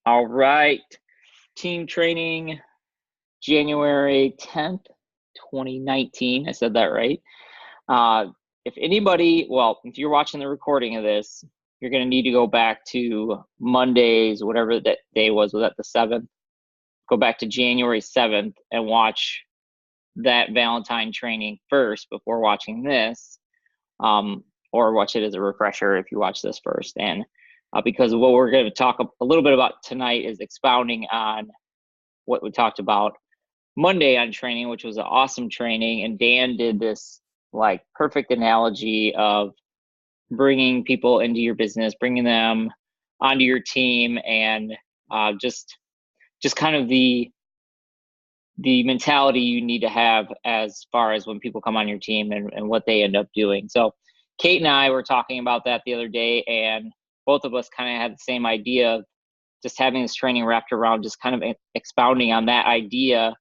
All right. Team training, January 10th, 2019. I said that right. If anybody, well, if you're watching the recording of this, you're going to need to go back to Monday's, whatever that day was that the 7th? Go back to January 7th and watch that Valentine training first before watching this, or watch it as a refresher if you watch this first. And because what we're going to talk a little bit about tonight is expounding on what we talked about Monday on training, which was an awesome training. And Dan did this like perfect analogy of bringing people into your business, bringing them onto your team, and just kind of the mentality you need to have as far as when people come on your team and what they end up doing. So Kate and I were talking about that the other day, and both of us kind of had the same idea of just having this training wrapped around just kind of expounding on that idea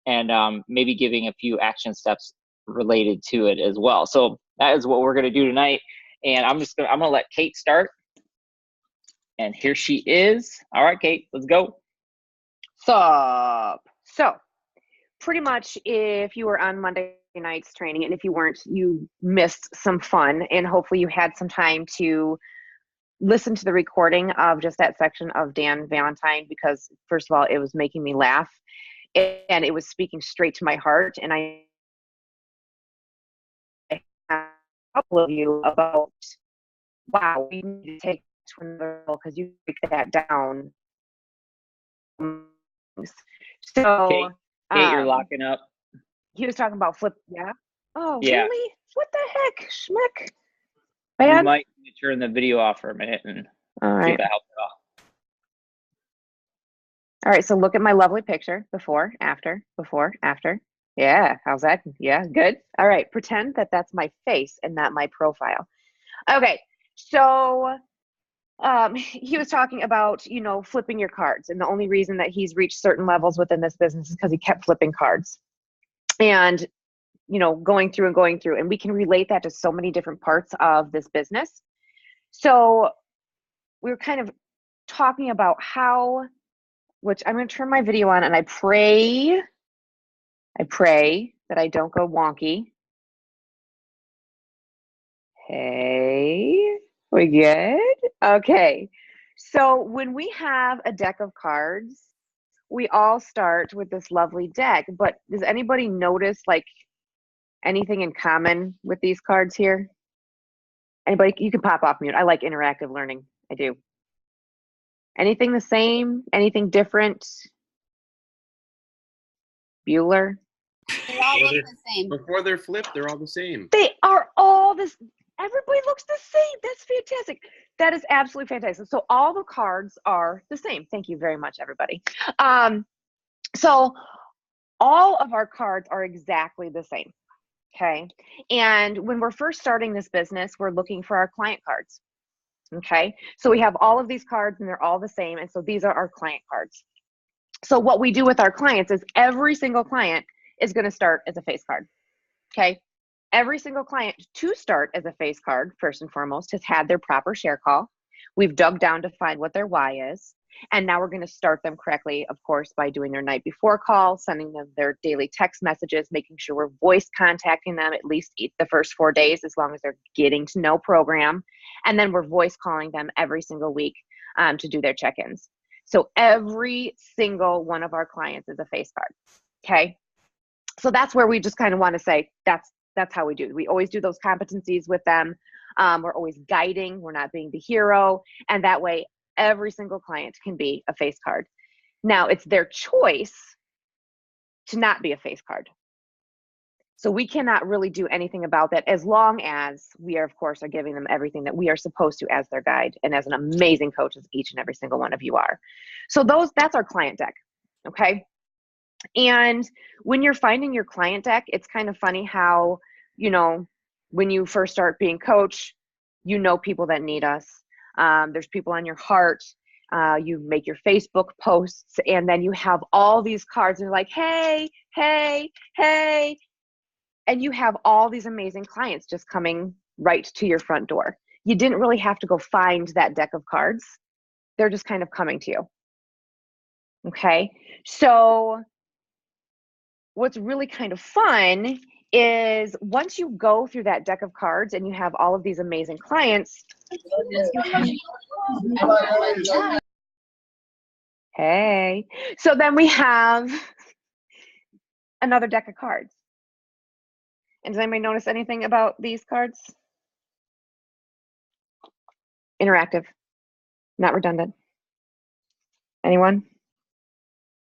and maybe giving a few action steps related to it as well. So that is what we're going to do tonight. And I'm going to let Kate start. And here she is. All right, Kate, let's go. Sup. So pretty much if you were on Monday night's training, and if you weren't, you missed some fun, and hopefully you had some time to listen to the recording of just that section of Dan Valentine, because first of all, it was making me laugh and it was speaking straight to my heart. And I a couple of you about, wow, we need to take to another level because you break that down. So Kate, you're locking up. He was talking about flip. Yeah. Oh, yeah. Really? What the heck, schmick? Bad? You might need to turn the video off for a minute and see if that helps at all. All right, so look at my lovely picture, before, after, before, after. Yeah, how's that? Yeah, good. All right, pretend that that's my face and not my profile. Okay, so he was talking about, you know, flipping your cards, and the only reason that he's reached certain levels within this business is because he kept flipping cards. And, you know, going through, and we can relate that to so many different parts of this business. So we were kind of talking about how, which I'm going to turn my video on, and I pray that I don't go wonky. Hey, we good? Okay. So when we have a deck of cards, we all start with this lovely deck, but does anybody notice like anything in common with these cards here? Anybody? You can pop off mute. I like interactive learning. I do. Anything the same? Anything different? Bueller? They all look the same. Before they're flipped, they're all the same. They are all this. Everybody looks the same. That's fantastic. That is absolutely fantastic. So all the cards are the same. Thank you very much, everybody. So all of our cards are exactly the same. Okay. And when we're first starting this business, we're looking for our client cards. Okay. So we have all of these cards and they're all the same. And so these are our client cards. So what we do with our clients is every single client is going to start as a face card. Okay. Every single client to start as a face card, first and foremost, has had their proper share call. We've dug down to find what their why is. And now we're going to start them correctly, of course, by doing their night before call, sending them their daily text messages, making sure we're voice contacting them at least the first 4 days, as long as they're getting to know program. And then we're voice calling them every single week to do their check-ins. So every single one of our clients is a face card. Okay. So that's where we just kind of want to say that's how we do it. We always do those competencies with them. We're always guiding. We're not being the hero. And that way, every single client can be a face card. Now, it's their choice to not be a face card. So we cannot really do anything about that, as long as we are, of course, are giving them everything that we are supposed to as their guide and as an amazing coach, as each and every single one of you are. So that's our client deck. Okay. And when you're finding your client deck, it's kind of funny how, you know, when you first start being coach, you know people that need us. There's people on your heart. You make your Facebook posts, and then you have all these cards, and you're like, hey, hey, hey. And you have all these amazing clients just coming right to your front door. You didn't really have to go find that deck of cards. They're just kind of coming to you. Okay, so what's really kind of fun is once you go through that deck of cards and you have all of these amazing clients, hey, so then we have another deck of cards. And does anybody notice anything about these cards? Interactive, not redundant. Anyone?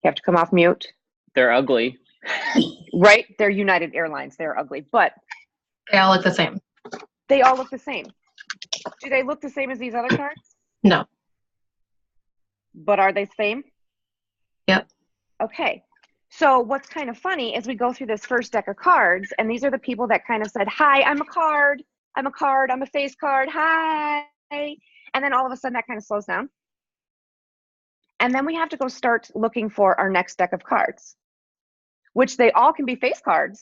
You have to come off mute. They're ugly. Right? They're United Airlines. They're ugly, but They all look the same. they all look the same. Do they look the same as these other cards? No. But are they the same? Yep. Okay. So what's kind of funny is we go through this first deck of cards, and these are the people that kind of said, hi, I'm a card, I'm a face card, hi. And then all of a sudden that kind of slows down. And then we have to go start looking for our next deck of cards, which they all can be face cards,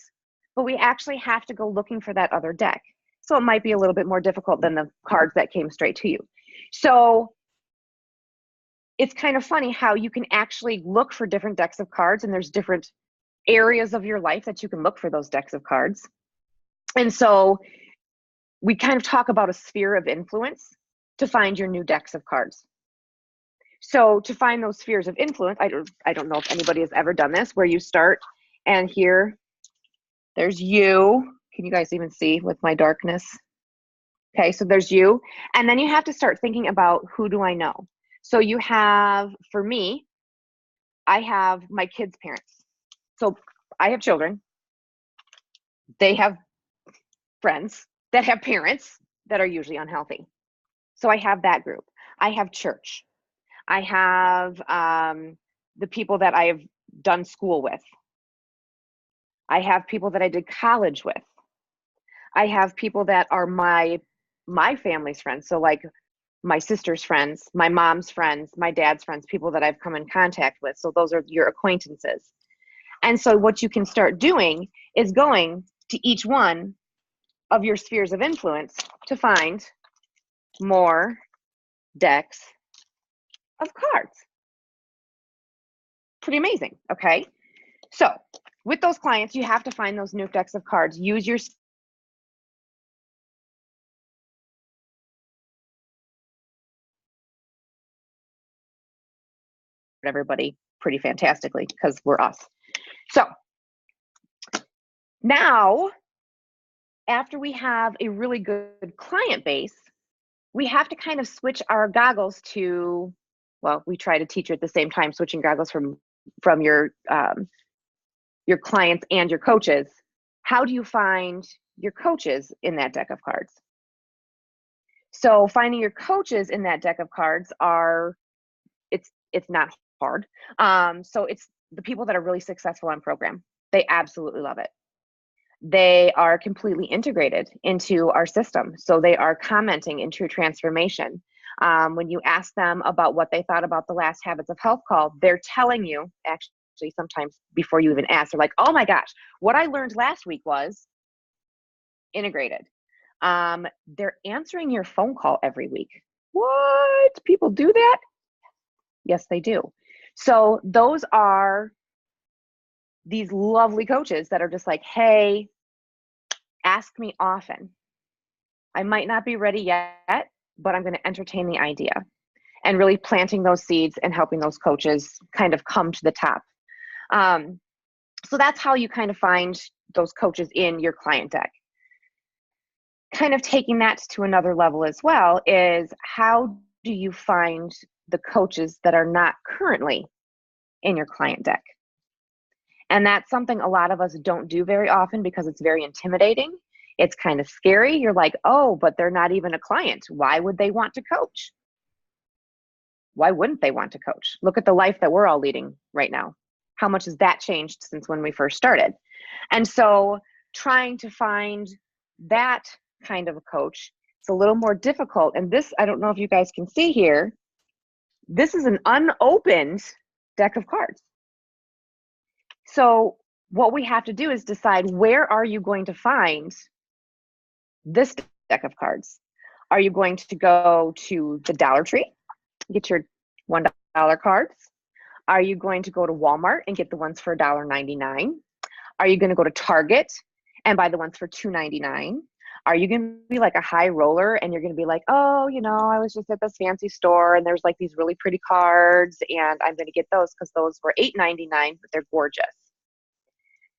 but we actually have to go looking for that other deck. So it might be a little bit more difficult than the cards that came straight to you. So it's kind of funny how you can actually look for different decks of cards, and there's different areas of your life that you can look for those decks of cards. And so we kind of talk about a sphere of influence to find your new decks of cards. So to find those spheres of influence, I don't know if anybody has ever done this, where you start and here, there's you. Can you guys even see with my darkness? Okay, so there's you. And then you have to start thinking about, who do I know? So you have, for me, I have my kids' parents. So I have children. They have friends that have parents that are usually unhealthy. So I have that group. I have church. I have the people that I have done school with. I have people that I did college with. I have people that are my family's friends. So like my sister's friends, my mom's friends, my dad's friends, people that I've come in contact with. So those are your acquaintances. And so what you can start doing is going to each one of your spheres of influence to find more decks of cards. Pretty amazing, okay? So with those clients, you have to find those new decks of cards. Use your everybody pretty fantastically, because we're us. So now, after we have a really good client base, we have to kind of switch our goggles to, well, we try to teach you at the same time, switching goggles from your clients and your coaches. How do you find your coaches in that deck of cards? So finding your coaches in that deck of cards it's not hard. So it's the people that are really successful on program. They absolutely love it. They are completely integrated into our system. So they are commenting in True Transformation. When you ask them about what they thought about the last Habits of Health call, they're telling you, actually sometimes before you even ask, they're like, oh my gosh, what I learned last week was integrated. They're answering your phone call every week. What? People do that? Yes, they do. So those are these lovely coaches that are just like, hey, ask me often. I might not be ready yet, but I'm going to entertain the idea, and really planting those seeds and helping those coaches kind of come to the top. So that's how you kind of find those coaches in your client deck. Kind of taking that to another level as well is, how do you find the coaches that are not currently in your client deck? And that's something a lot of us don't do very often because it's very intimidating. It's kind of scary. You're like, oh, but they're not even a client. Why would they want to coach? Why wouldn't they want to coach? Look at the life that we're all leading right now. How much has that changed since when we first started? And so trying to find that kind of a coach, it's a little more difficult. And this, I don't know if you guys can see here, this is an unopened deck of cards. So what we have to do is decide, where are you going to find this deck of cards? Are you going to go to the Dollar Tree, get your $1 cards? Are you going to go to Walmart and get the ones for $1.99? Are you going to go to Target and buy the ones for $2.99? Are you going to be like a high roller and you're going to be like, oh, you know, I was just at this fancy store and there's like these really pretty cards and I'm going to get those because those were $8.99, but they're gorgeous.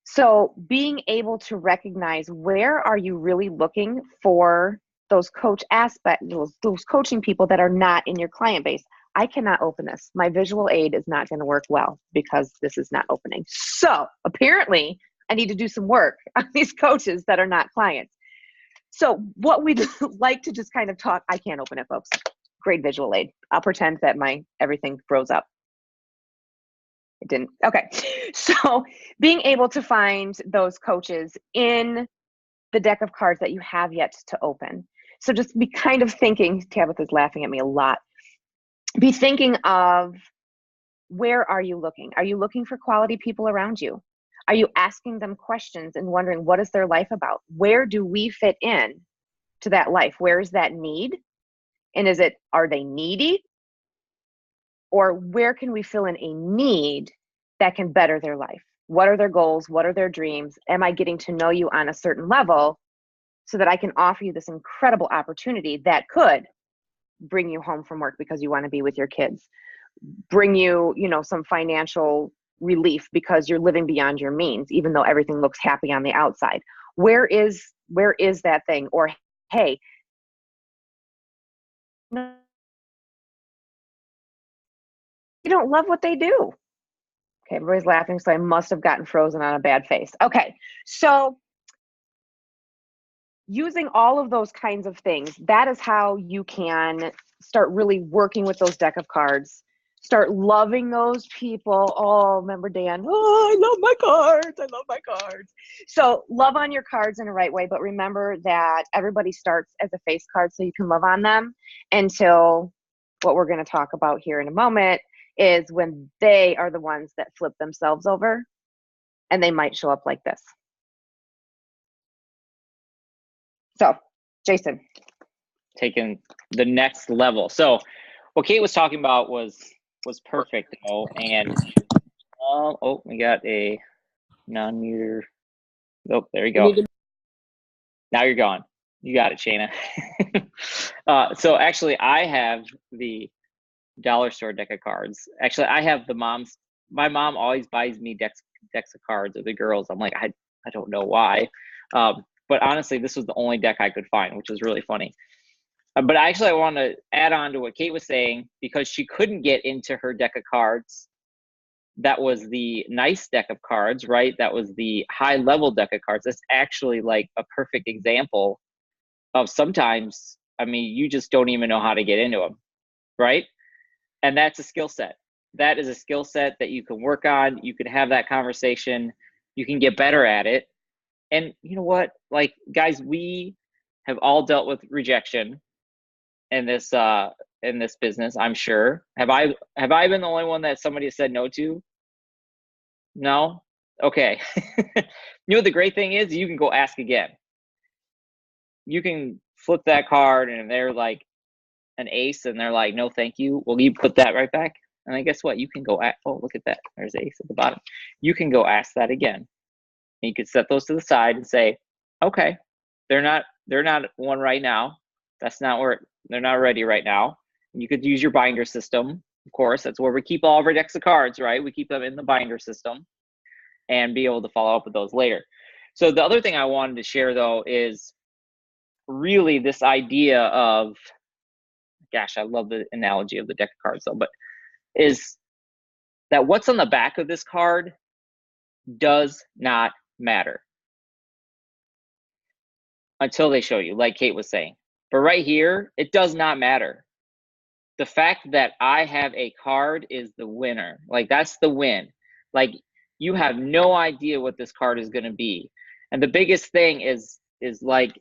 So being able to recognize where are you really looking for those coach aspects, those coaching people that are not in your client base. I cannot open this. My visual aid is not going to work well because this is not opening. So apparently I need to do some work on these coaches that are not clients. So what we'd like to just kind of talk, I can't open it, folks. Great visual aid. I'll pretend that everything froze up. It didn't. Okay. So being able to find those coaches in the deck of cards that you have yet to open. So just be kind of thinking, Tabitha's laughing at me a lot. Be thinking of, where are you looking? Are you looking for quality people around you? Are you asking them questions and wondering, what is their life about? Where do we fit in to that life? Where is that need? And are they needy? Or where can we fill in a need that can better their life? What are their goals? What are their dreams? Am I getting to know you on a certain level so that I can offer you this incredible opportunity that could bring you home from work because you want to be with your kids, bring you, some financial relief because you're living beyond your means, even though everything looks happy on the outside. Where is that thing? Or, hey, no, you don't love what they do. Okay, everybody's laughing, so I must have gotten frozen on a bad face. Okay, so using all of those kinds of things, that is how you can start really working with those deck of cards. Start loving those people. Oh, remember Dan? Oh, I love my cards. I love my cards. So love on your cards in a right way, but remember that everybody starts as a face card so you can love on them until what we're going to talk about here in a moment is when they are the ones that flip themselves over, and they might show up like this. So, Jason. Taking the next level. So what Kate was talking about was perfect, though. And we got a non-muter. Oh, there you go. Now you're gone. You got it, Shayna. So actually, I have the dollar store deck of cards. Actually, I have my mom always buys me decks of cards, or the girls. I'm like, I don't know why. But honestly, this was the only deck I could find, which was really funny. But actually, I want to add on to what Kate was saying, because she couldn't get into her deck of cards. That was the nice deck of cards, right? That was the high level deck of cards. That's actually like a perfect example of sometimes, you just don't even know how to get into them, right? And that's a skill set. That is a skill set that you can work on. You can have that conversation. You can get better at it. And you know what? Like, guys, we have all dealt with rejection in this business, I'm sure. Have I been the only one that somebody said no to? No? Okay. The great thing is you can go ask again. You can flip that card and they're like an ace and they're like, no, thank you. Well, you put that right back. And then guess what? You can go look at that. There's ace at the bottom. You can go ask that again. And you could set those to the side and say, okay, they're not one right now. That's not where they're not ready right now. And you could use your binder system. Of course, that's where we keep all of our decks of cards, right? We keep them in the binder system and be able to follow up with those later. So the other thing I wanted to share, though, is really this idea of, gosh, I love the analogy of the deck of cards, though, but is that what's on the back of this card does not matter until they show you, like Kate was saying. But right here, it does not matter. The fact that I have a card is the winner. Like, that's the win. Like, you have no idea what this card is going to be. And the biggest thing is like,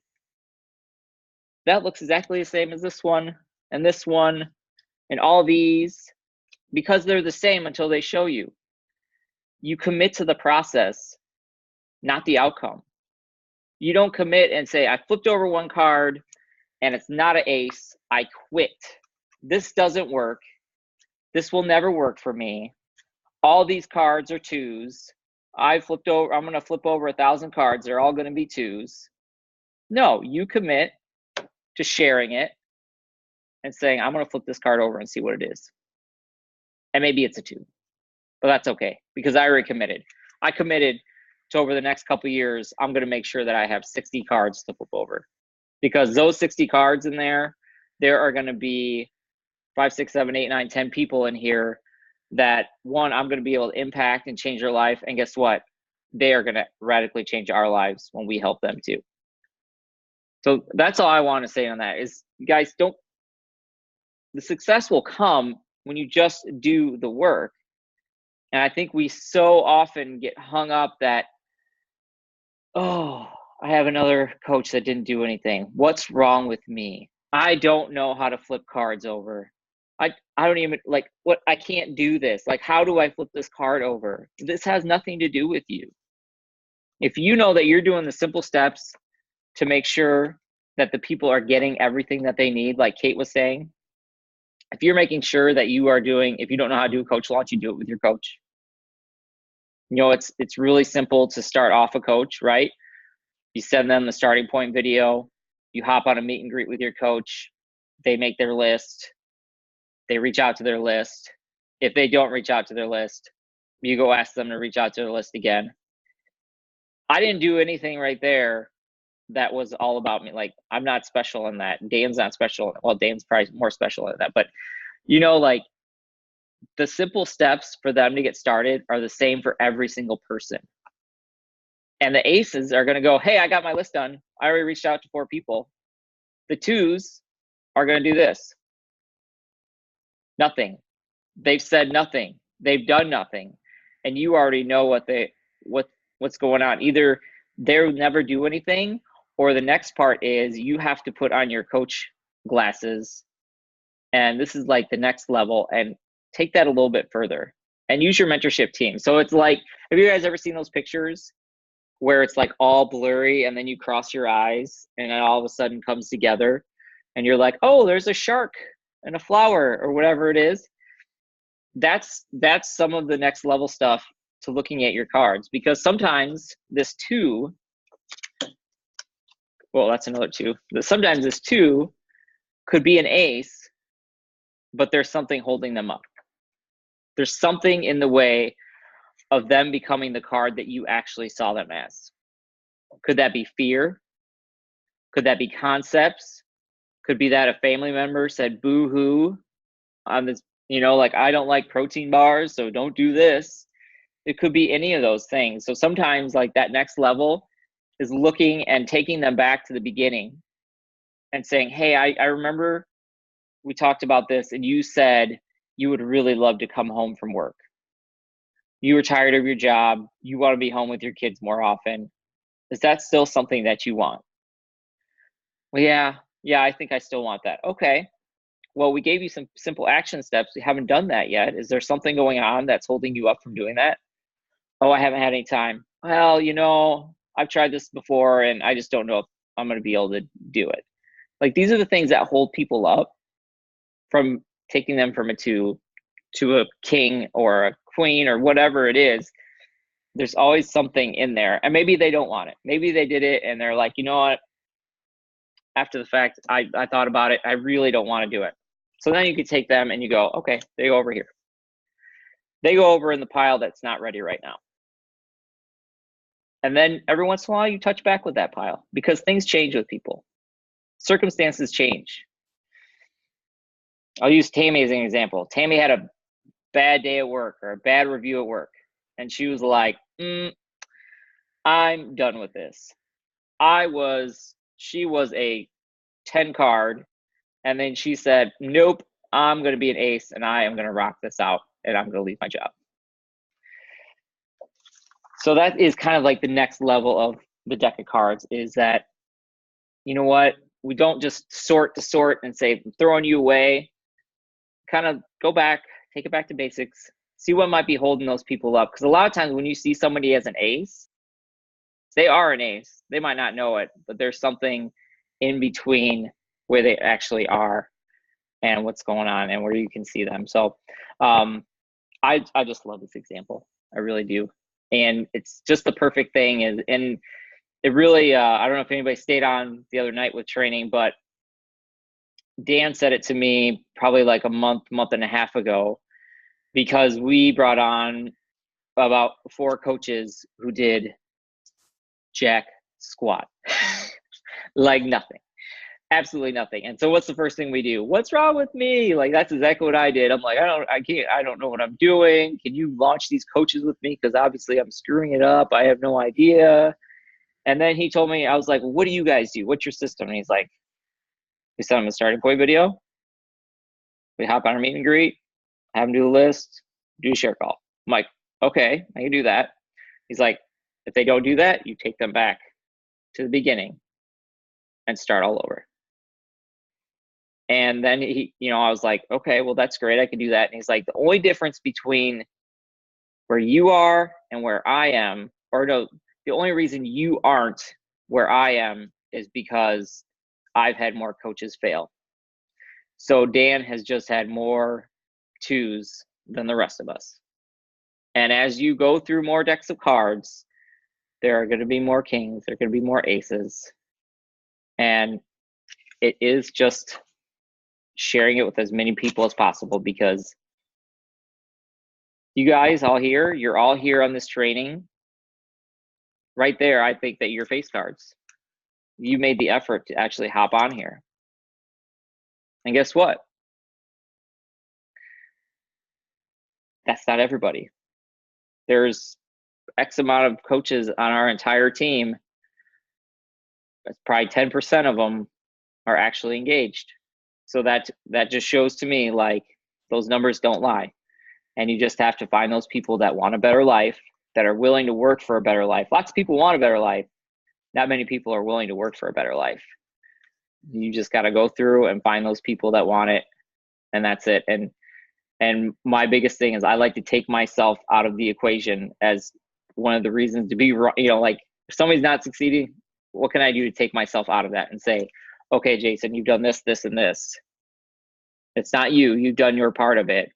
that looks exactly the same as this one and all these, because they're the same until they show you. You commit to the process, not the outcome. You don't commit and say, I flipped over one card and it's not an ace. I quit. This doesn't work. This will never work for me. all these cards are 2s. I'm going to flip over 1,000 cards. They're all going to be 2s. No, you commit to sharing it and saying, I'm going to flip this card over and see what it is. And maybe it's a 2, but that's okay because I already committed. I committed to over the next couple of years, I'm going to make sure that I have 60 cards to flip over, because those 60 cards in there are going to be 5, 6, 7, 8, 9, 10 people in here that, one, I'm going to be able to impact and change their life. And guess what? They are going to radically change our lives when we help them too. So that's all I want to say on that is, you guys, the success will come when you just do the work. And I think we so often get hung up that, oh, I have another coach that didn't do anything. What's wrong with me? I don't know how to flip cards over. I don't even, like, what, I can't do this. Like, how do I flip this card over? This has nothing to do with you. If you know that you're doing the simple steps to make sure that the people are getting everything that they need, like Kate was saying, if you're making sure that you are doing, if you don't know how to do a coach launch, you do it with your coach. You know, it's really simple to start off a coach, right? You send them the starting point video, you hop on a meet and greet with your coach, they make their list, they reach out to their list. If they don't reach out to their list, you go ask them to reach out to their list again. I didn't do anything right there that was all about me. Like, I'm not special in that. Dan's not special. Well, Dan's probably more special in that. But, you know, like, the simple steps for them to get started are the same for every single person. And the aces are going to go, hey, I got my list done. I already reached out to 4 people. The 2s are going to do this. Nothing. They've said nothing. They've done nothing. And you already know what's going on. Either they'll never do anything, or the next part is you have to put on your coach glasses. And this is like the next level, and take that a little bit further and use your mentorship team. So it's like, have you guys ever seen those pictures where it's like all blurry and then you cross your eyes and it all of a sudden comes together and you're like, oh, there's a shark and a flower or whatever it is? That's some of the next level stuff to looking at your cards, because sometimes this 2, well, that's another 2. Sometimes this 2 could be an ace, but there's something holding them up. There's something in the way of them becoming the card that you actually saw them as. Could that be fear? Could that be concepts? Could be that a family member said boo-hoo on this, you know, like, I don't like protein bars, so don't do this. It could be any of those things. So sometimes, like, that next level is looking and taking them back to the beginning and saying, hey, I remember we talked about this and you said you would really love to come home from work. You were tired of your job. You want to be home with your kids more often. Is that still something that you want? Well, yeah, I think I still want that. Okay. Well, we gave you some simple action steps. We haven't done that yet. Is there something going on that's holding you up from doing that? Oh, I haven't had any time. Well, you know, I've tried this before and I just don't know if I'm going to be able to do it. Like, these are the things that hold people up from taking them from a 2 to a king or a queen or whatever it is. There's always something in there, and maybe they don't want it. Maybe they did it and they're like, you know what, after the fact, I thought about it, I really don't want to do it. So then you could take them and you go, okay, they go over here. They go over in the pile that's not ready right now. And then every once in a while you touch back with that pile, because things change with people. Circumstances change. I'll use Tammy as an example. Tammy had a bad day at work or a bad review at work. And she was like, I'm done with this. She was a 10 card. And then she said, nope, I'm going to be an ace and I am going to rock this out and I'm going to leave my job. So that is kind of like the next level of the deck of cards, is that, you know what, we don't just sort to sort and say, I'm throwing you away. Kind of go back, take it back to basics, see what might be holding those people up. Because a lot of times when you see somebody as an ace, they are an ace. They might not know it, but there's something in between where they actually are and what's going on and where you can see them. So I just love this example. I really do. And it's just the perfect thing. And it really, I don't know if anybody stayed on the other night with training, but Dan said it to me probably like a month and a half ago, because we brought on about 4 coaches who did jack squat, like nothing, absolutely nothing. And so what's the first thing we do? What's wrong with me? Like, that's exactly what I did. I'm like, I don't know what I'm doing. Can you launch these coaches with me? Because obviously I'm screwing it up. I have no idea. And then he told me, I was like, well, what do you guys do? What's your system? And he's like, we send him a starting point video. We hop on our meet and greet, have him do the list, do a share call. I'm like, okay, I can do that. He's like, if they don't do that, you take them back to the beginning and start all over. And then he, I was like, okay, well, that's great. I can do that. And he's like, the only difference between where you are and where I am, or no, the only reason you aren't where I am is because I've had more coaches fail. So Dan has just had more 2s than the rest of us. And as you go through more decks of cards, there are going to be more kings, there are going to be more aces. And it is just sharing it with as many people as possible, because you guys all here, you're all here on this training. Right there, I think that your face cards. You made the effort to actually hop on here. And guess what? That's not everybody. There's X amount of coaches on our entire team. That's probably 10% of them are actually engaged. So that just shows to me, like, those numbers don't lie. And you just have to find those people that want a better life, that are willing to work for a better life. Lots of people want a better life. Not many people are willing to work for a better life. You just got to go through and find those people that want it, and that's it. And my biggest thing is, I like to take myself out of the equation as one of the reasons to be, like, if somebody's not succeeding, what can I do to take myself out of that and say, okay, Jason, you've done this, this, and this. It's not you. You've done your part of it.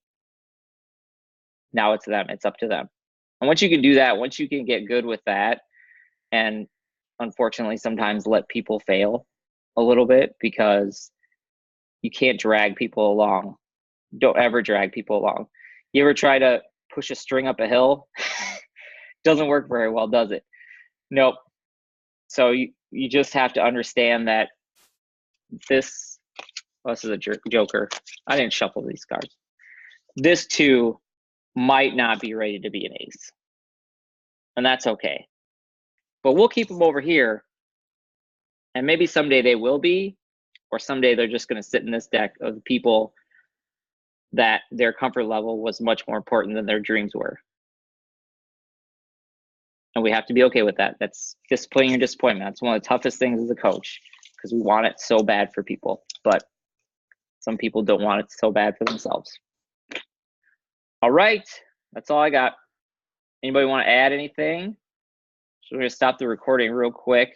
Now it's them. It's up to them. And once you can do that, once you can get good with that, and unfortunately sometimes let people fail a little bit, because you can't drag people along. Don't ever drag people along. You ever try to push a string up a hill? Doesn't work very well, does it? Nope. So you just have to understand that this is a joker. I didn't shuffle these cards. This too might not be ready to be an ace. And that's okay. But we'll keep them over here. And maybe someday they will be, or someday they're just going to sit in this deck of people that their comfort level was much more important than their dreams were. And we have to be okay with that. That's disciplining your disappointment. That's one of the toughest things as a coach, because we want it so bad for people, but some people don't want it so bad for themselves. All right, that's all I got. Anybody want to add anything? So we're going to stop the recording real quick.